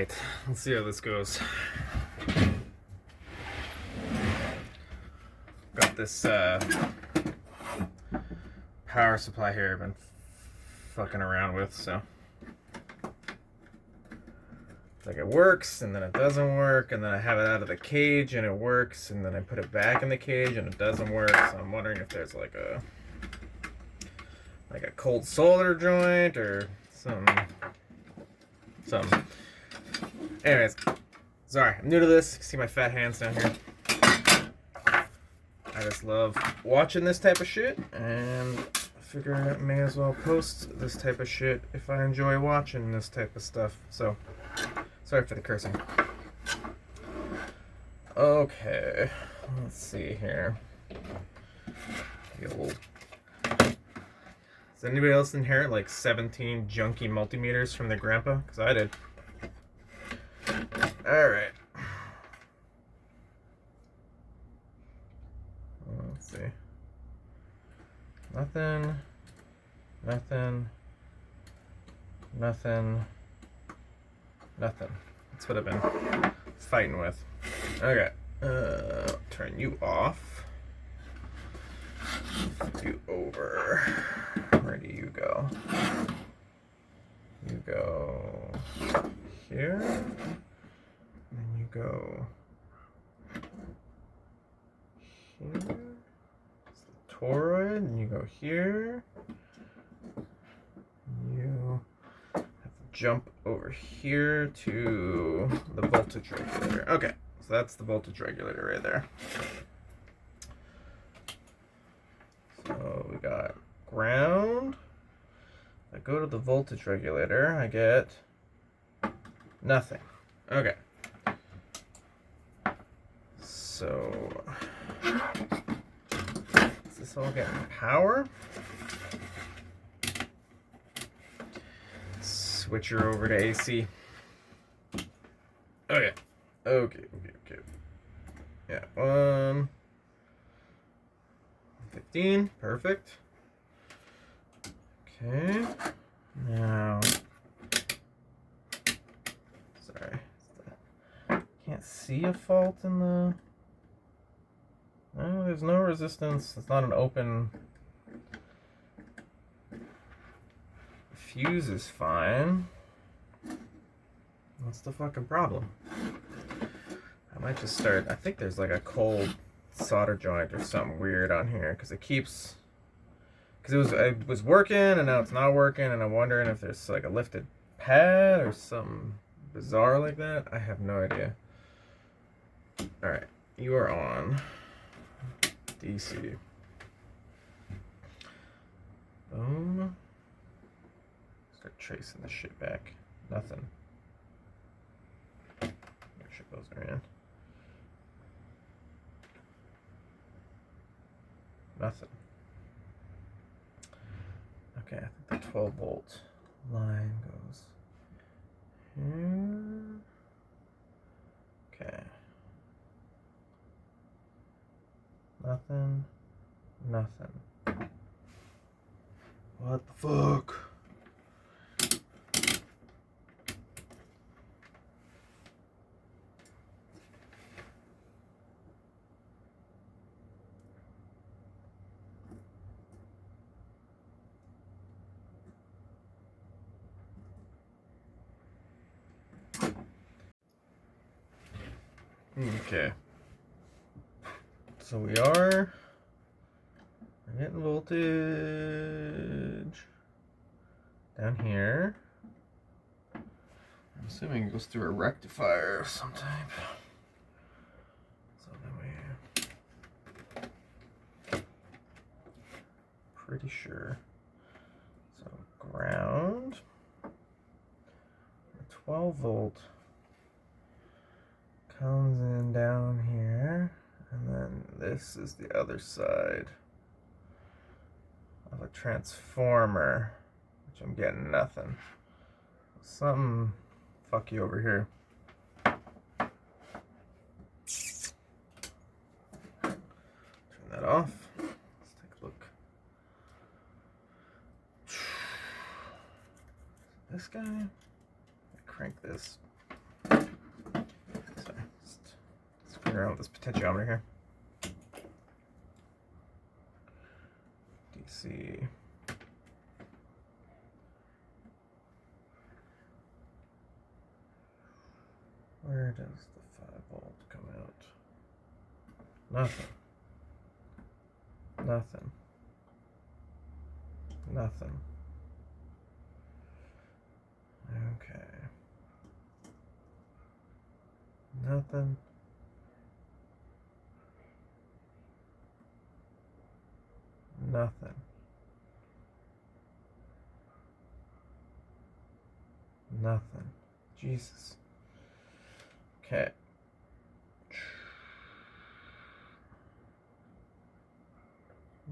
Alright, let's see how this goes. Got this power supply here I've been fucking around with, so like it works and then it doesn't work, and then I have it out of the cage and it works, and then I put it back in the cage and it doesn't work. So I'm wondering if there's like a cold solder joint or something. Anyways, sorry, I'm new to this. See my fat hands down here. I just love watching this type of shit, and I figure I may as well post this type of shit if I enjoy watching this type of stuff. So, sorry for the cursing. Okay, let's see here. Does anybody else inherit like 17 junky multimeters from their grandpa? Because I did. Alright. Let's see. Nothing. That's what I've been fighting with. Okay. Turn you off. You over. Where do you go? You go here. And you go here. It's the toroid, and you go here. You have to jump over here to the voltage regulator. Okay, so that's the voltage regulator right there. So we got ground. I go to the voltage regulator, I get nothing. Okay. So is this all getting power? Switch her over to AC. Okay. Okay. Yeah, 15, perfect. Okay, now, sorry, can't see a fault in the, no, there's no resistance, it's not an open, fuse is fine. What's the fucking problem? I might just start, I think there's like a cold solder joint or something weird on here, because it keeps, because it was working and now it's not working, and I'm wondering if there's like a lifted pad or something bizarre like that. I have no idea. Alright, you are on DC. Boom. Start tracing the shit back. Nothing. Make sure those are in. Nothing. Okay, I think the 12 volt line goes here. Okay. Nothing. What the fuck? Okay. So we are getting voltage down here. I'm assuming it goes through a rectifier of some type. So then we pretty sure. So ground, 12 volt comes in down here, and then this is the other side of a transformer, which I'm getting nothing. Something fucky over here. Turn that off. Let's take a look. This guy, crank this. playing around with this potentiometer here. DC. Where does the 5-volt come out? Nothing. Nothing. Nothing. Okay. Nothing. Nothing. Nothing. Jesus. Okay.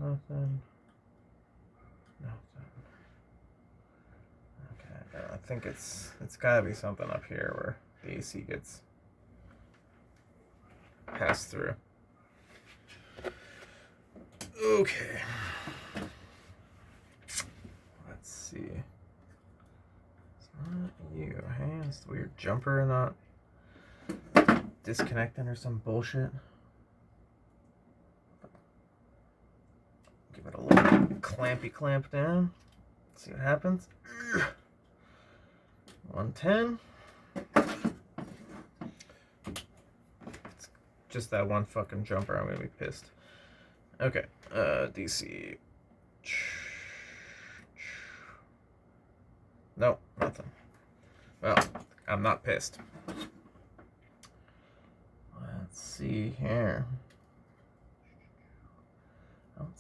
Nothing. Nothing. Okay. I think it's gotta be something up here where the AC gets passed through. Okay. Let's see. It's not you. Hey, it's the weird jumper not disconnecting or some bullshit. Give it a little clampy clamp down. See what happens. 110. It's just that one fucking jumper. I'm gonna be pissed. Okay. DC. Nope, nothing. Well, I'm not pissed. Let's see here. I don't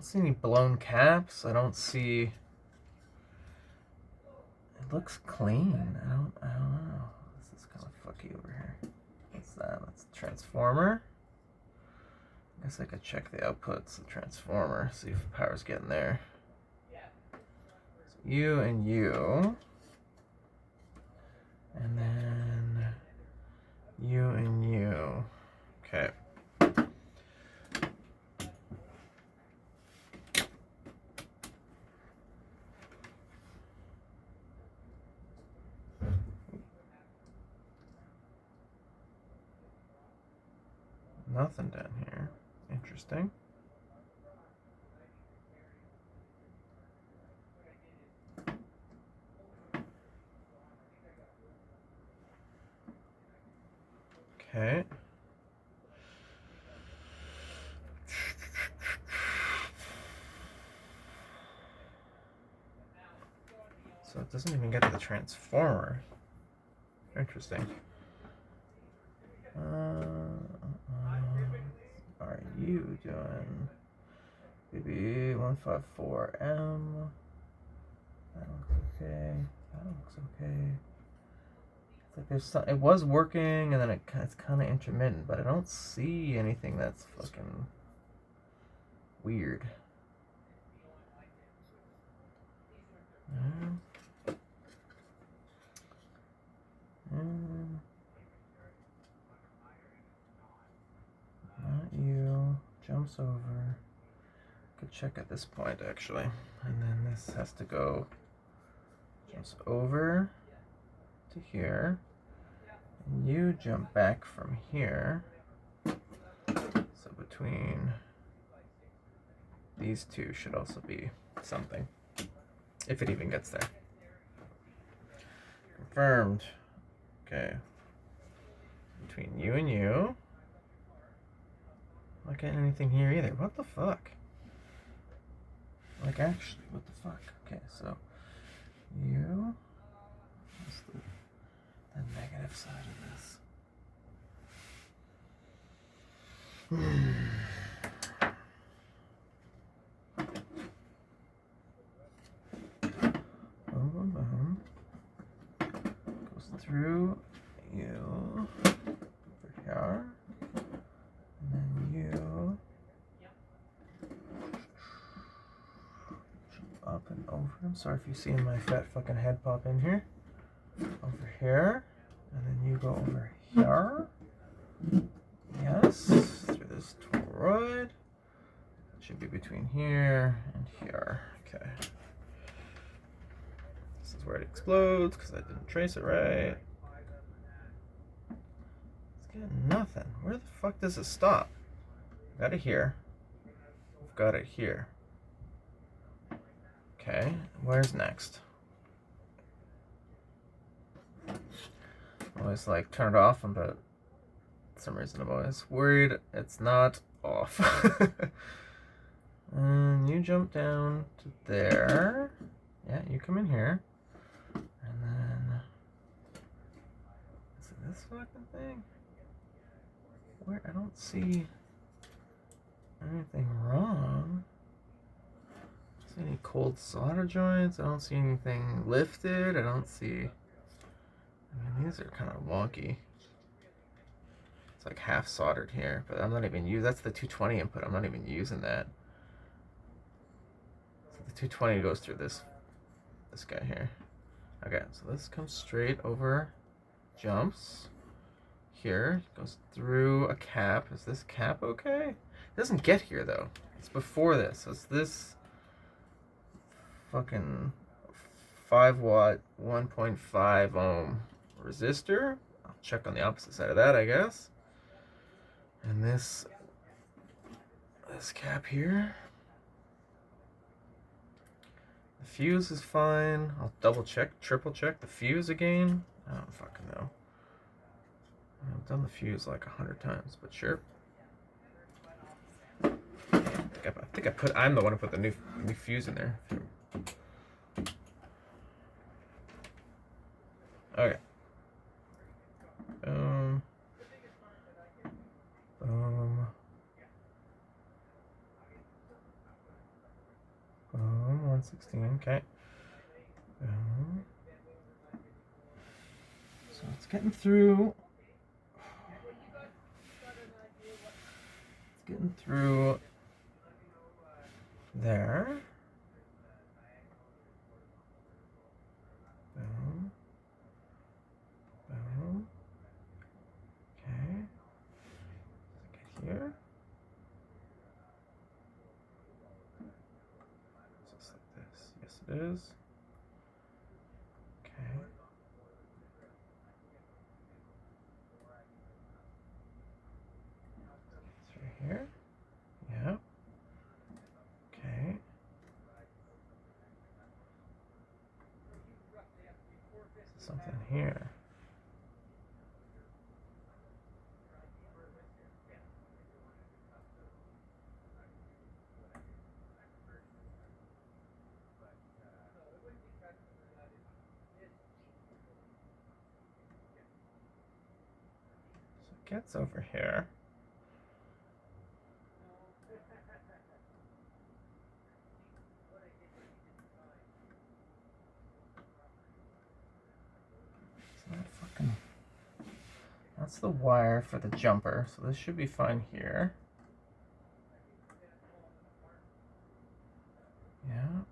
see any blown caps. I don't see. It looks clean. I don't know. This is kind of fucky over here. What's that? That's a transformer. I guess I could check the outputs of the transformer, see if the power's getting there. So you and you. And then you and you. Okay. Nothing down here. Interesting. Okay. So it doesn't even get to the transformer. Interesting. Are you doing BB154M? That looks okay. That looks okay. It's like there's some, it was working and then it's kind of intermittent, but I don't see anything that's fucking weird. Not you. Jumps over. Could check at this point actually. And then this has to go. Jumps over to here. And you jump back from here. So between these two should also be something. If it even gets there. Confirmed. Okay. Between you and you. Not getting anything here either. What the fuck? Like actually, what the fuck? Okay, so you. What's the negative side of this? Goes through you over here. And then you jump up and over. I'm sorry if you see my fat fucking head pop in here. Over here. And then you go over here. Yes. Through this toroid. It should be between here and here. Okay. This is where it explodes because I didn't trace it right. It's Getting nothing. Where the fuck does it stop? Got it here. I've got it here. Okay, where's next? I always like turn it off, but for some reason I'm always worried it's not off. And you jump down to there. Yeah, you come in here. And then is it this fucking thing? Where I don't see anything wrong. I don't see any cold solder joints. I don't see anything lifted. I don't see. I mean, these are kind of wonky. It's like half soldered here, but I'm not even using. That's the 220 input. I'm not even using that. So the 220 goes through this guy here. Okay, so this comes straight over, jumps here, goes through a cap. Is this cap okay? It doesn't get here though. It's before this. So it's this fucking 5 watt 1.5 ohm resistor. I'll check on the opposite side of that, I guess. And this cap here. The fuse is fine. I'll double check, triple check the fuse again. I don't fucking know. I've done the fuse like 100 times, but sure. I'm the one who put the new fuse in there. Okay. Boom. 116. Okay. So it's getting through. It's getting through there. Boom. Boom. Okay. Get here. Just like this. Yes, it is. Okay. Through here. Yeah. Okay. Something here. So it gets over here. That's the wire for the jumper, so this should be fine here. Yeah.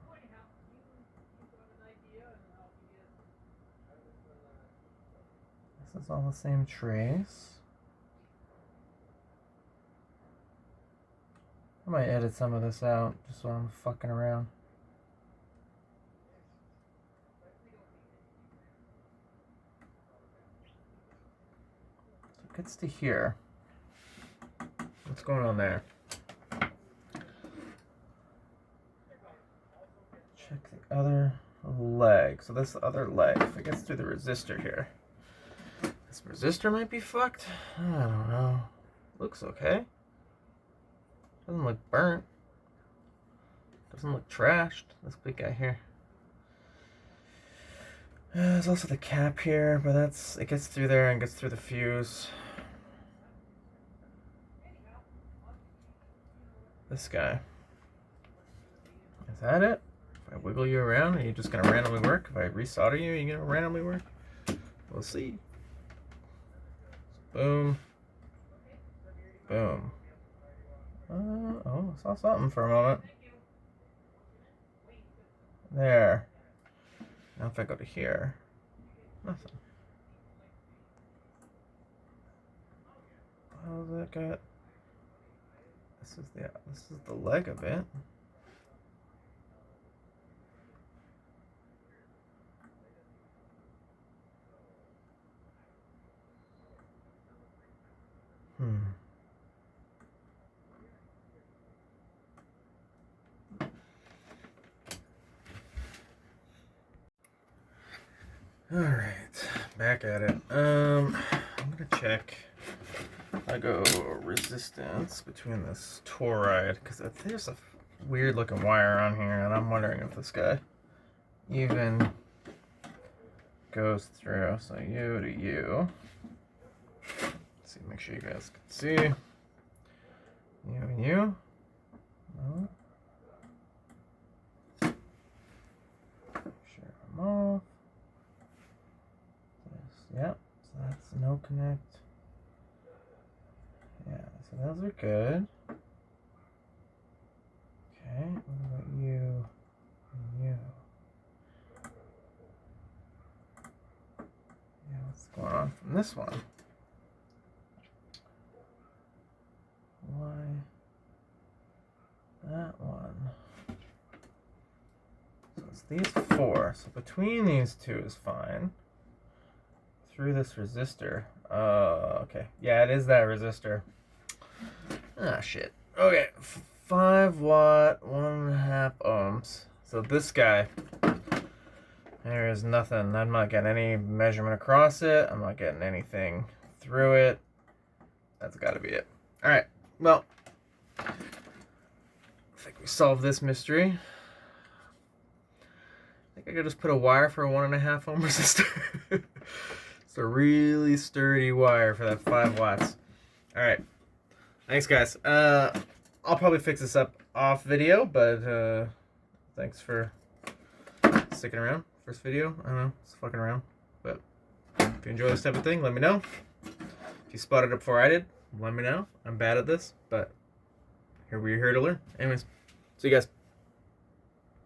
This is all the same trace. I might edit some of this out just while I'm fucking around. So it gets to here. What's going on there? Check the other leg. So this other leg, if it gets through the resistor here. This resistor might be fucked. I don't know. Looks okay. Doesn't look burnt. Doesn't look trashed. This big guy here. There's also the cap here, but it gets through there and gets through the fuse. This guy. Is that it? If I wiggle you around, are you just gonna randomly work? If I resolder you, are you gonna randomly work? We'll see. Boom. Boom. Oh, I saw something for a moment. There. Now if I go to here, nothing. How's that got? This is the leg of it. Alright, back at it. I'm gonna check. I go resistance between this toroid, because there's a weird looking wire on here, and I'm wondering if this guy even goes through. So U to U. Let's see, make sure you guys can see. U and U. No. Share them off. Yep, so that's no connect. Yeah, so those are good. Okay, what about you and you? Yeah, what's going on from this one? Why that one? So it's these four. So between these two is fine. Through this resistor. Okay. Yeah, it is that resistor. Ah, shit. Okay. 5 watt, 1.5 ohms. So this guy, there is nothing. I'm not getting any measurement across it. I'm not getting anything through it. That's got to be it. All right. Well, I think we solved this mystery. I think I could just put a wire for a 1.5 ohm resistor. It's a really sturdy wire for that 5 watts. All right. Thanks, guys. I'll probably fix this up off video, but thanks for sticking around. First video. I don't know. It's fucking around. But if you enjoy this type of thing, let me know. If you spotted it before I did, let me know. I'm bad at this, but we're here to learn. Anyways, see you guys.